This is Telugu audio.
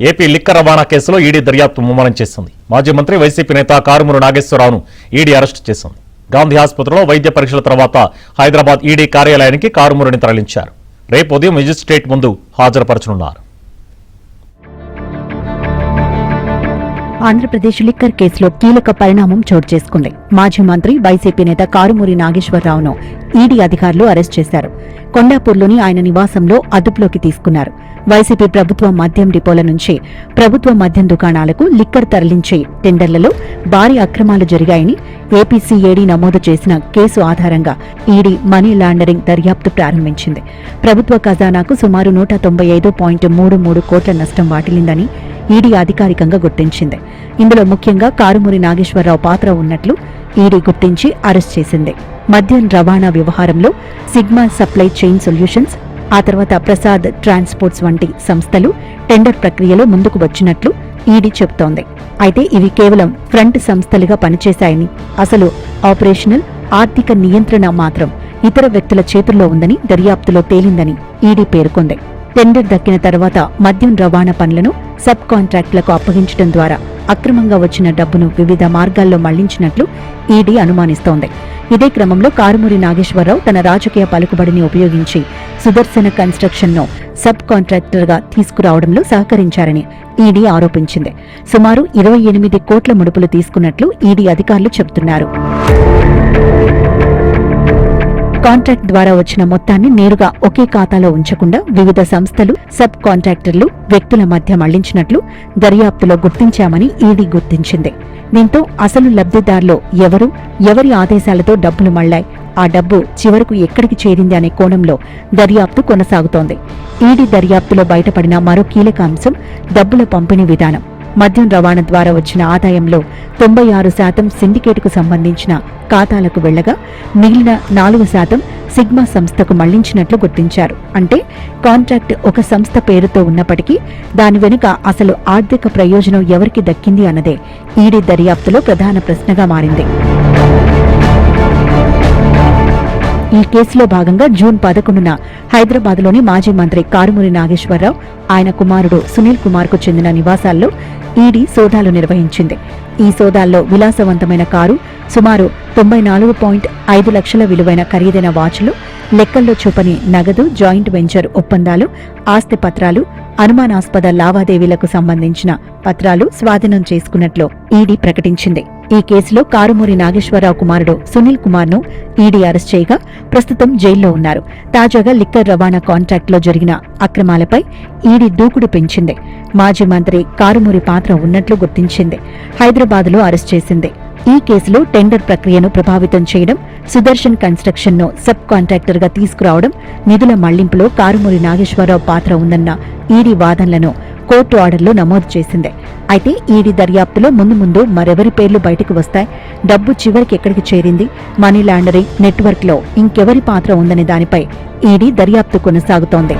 ఏపీ లిక్కర్ రవాణా కేసులో ఈడీ దర్యాప్తు ముమ్మరం చేసింది. మాజీ మంత్రి వైసీపీ నేత కారుమూరి నాగేశ్వరరావును ఈడీ అరెస్టు చేసింది. గాంధీ ఆసుపత్రిలో వైద్య పరీక్షల తర్వాత హైదరాబాద్ ఈడీ కార్యాలయానికి కారుమూరిని తరలించారు. రేపు ఉదయం మెజిస్ట్రేట్ ముందు హాజరుపరచనున్నారు. ఆంధ్రప్రదేశ్ లిక్కర్ కేసులో కీలక పరిణామం చోటు చేసుకుంది. మాజీ మంత్రి వైసీపీ నేత కారుమూరి నాగేశ్వరరావును ఈడీ అధికారులు అరెస్ట్ చేశారు. కొండాపూర్లోని ఆయన నివాసంలో అదుపులోకి తీసుకున్నారు. వైసీపీ ప్రభుత్వ మద్యం డిపోల నుంచి ప్రభుత్వ మద్యం దుకాణాలకు లిక్కర్ తరలించే టెండర్లలో భారీ అక్రమాలు జరిగాయని ఏపీసీఏడీ నమోదు చేసిన కేసు ఆధారంగా ఈడీ మనీ లాండరింగ్ దర్యాప్తు ప్రారంభించింది. ప్రభుత్వ ఖజానాకు సుమారు 195.33 కోట్ల నష్టం వాటిల్లిందని ఈడీ అధికారికంగా గుర్తించింది. ఇందులో ముఖ్యంగా కారుమూరి నాగేశ్వరరావు పాత్ర ఉన్నట్లు ఈడీ గుర్తించి అరెస్ట్ చేసింది. మద్యం రవాణా వ్యవహారంలో సిగ్మా సప్లై చైన్ సొల్యూషన్స్, ఆ తర్వాత ప్రసాద్ ట్రాన్స్పోర్ట్స్ వంటి సంస్థలు టెండర్ ప్రక్రియలో ముందుకు వచ్చినట్లు ఈడీ చెబుతోంది. అయితే ఇవి కేవలం ఫ్రంట్ సంస్థలుగా పనిచేశాయని, అసలు ఆపరేషనల్ ఆర్థిక నియంత్రణ మాత్రం ఇతర వ్యక్తుల చేతుల్లో ఉందని దర్యాప్తులో తేలిందని ఈడీ పేర్కొంది. టెండర్ దక్కిన తర్వాత మద్యం రవాణా పనులను సబ్ కాంట్రాక్టులకు అప్పగించడం ద్వారా అక్రమంగా వచ్చిన డబ్బును వివిధ మార్గాల్లో మళ్లించినట్లు ఈడీ అనుమానిస్తోంది. ఇదే క్రమంలో కారుమూరి నాగేశ్వరరావు తన రాజకీయ పలుకుబడిని ఉపయోగించి సుదర్శన కన్స్ట్రక్షన్ను సబ్ కాంట్రాక్టర్గా తీసుకురావడంలో సహకరించారని ఈడీ ఆరోపించింది. సుమారు 28 కోట్ల ముడుపులు తీసుకున్నట్లు ఈడీ అధికారులు చెబుతున్నారు. కాంట్రాక్ట్ ద్వారా వచ్చిన మొత్తాన్ని నేరుగా ఒకే ఖాతాలో ఉంచకుండా వివిధ సంస్థలు, సబ్ కాంట్రాక్టర్లు, వ్యక్తుల మధ్య మళ్లించినట్లు దర్యాప్తులో గుర్తించామని ఈడీ గుర్తించింది. దీంతో అసలు లబ్ధిదారులు ఎవరు, ఎవరి ఆదేశాలతో డబ్బులు మళ్లాయి, ఆ డబ్బు చివరకు ఎక్కడికి చేరింది అనే కోణంలో దర్యాప్తు కొనసాగుతోంది. ఈడీ దర్యాప్తులో బయటపడిన మరో కీలక అంశం డబ్బుల పంపిణీ విధానం. మద్యం రవాణా ద్వారా వచ్చిన ఆదాయంలో 96% సిండికేట్కు సంబంధించిన ఖాతాలకు వెళ్లగా మిగిలిన 4% సిగ్మా సంస్థకు మళ్లించినట్లు గుర్తించారు. అంటే కాంట్రాక్ట్ ఒక సంస్థ పేరుతో ఉన్నప్పటికీ దాని వెనుక అసలు ఆర్థిక ప్రయోజనం ఎవరికి దక్కింది అన్నదే ఈడీ దర్యాప్తులో ప్రధాన ప్రశ్నగా మారింది. ఈ కేసులో భాగంగా జూన్ 11న హైదరాబాద్లోని మాజీ మంత్రి కారుమూరి నాగేశ్వరరావు, ఆయన కుమారుడు సునీల్ కుమార్కు చెందిన నివాసాల్లో ఈడీ సోదాలు నిర్వహించింది. ఈ సోదాల్లో విలాసవంతమైన కారు, సుమారు 94.5 లక్షల విలువైన ఖరీదైన వాచ్లు, లెక్కల్లో చూపని నగదు, జాయింట్ వెంచర్ ఒప్పందాలు, ఆస్తి పత్రాలు, అనుమానాస్పద లావాదేవీలకు సంబంధించిన పత్రాలు స్వాధీనం చేసుకున్నట్లు ఈడీ ప్రకటించింది. ఈ కేసులో కారుమూరి నాగేశ్వరరావు కుమారుడు సునీల్ కుమార్ను ఈడీ అరెస్ట్ చేయగా ప్రస్తుతం జైల్లో ఉన్నారు. తాజాగా లిక్కర్ రవాణా కాంట్రాక్టులో జరిగిన అక్రమాలపై ఈడీ దూకుడు పెంచింది. మాజీ మంత్రి కారుమూరి పాత్ర ఉన్నట్లు గుర్తించింది. హైదరాబాద్లో అరెస్ట్ చేసింది. ఈ కేసులో టెండర్ ప్రక్రియను ప్రభావితం చేయడం, సుదర్శన్ కన్స్ట్రక్షన్ ను సబ్ కాంట్రాక్టర్ గా తీసుకురావడం, నిధుల మళ్లింపులో కారుమూరి నాగేశ్వరరావు పాత్ర ఉందన్న ఈడీ వాదనలను కోర్టు ఆర్డర్లో నమోదు చేసింది. అయితే ఈడీ దర్యాప్తులో ముందు మరెవరి పేర్లు బయటకు వస్తాయి, డబ్బు చివరికి ఎక్కడికి చేరింది, మనీ లాండరింగ్ నెట్వర్క్ లో ఇంకెవరి పాత్ర ఉందనే దానిపై ఈడీ దర్యాప్తు కొనసాగుతోంది.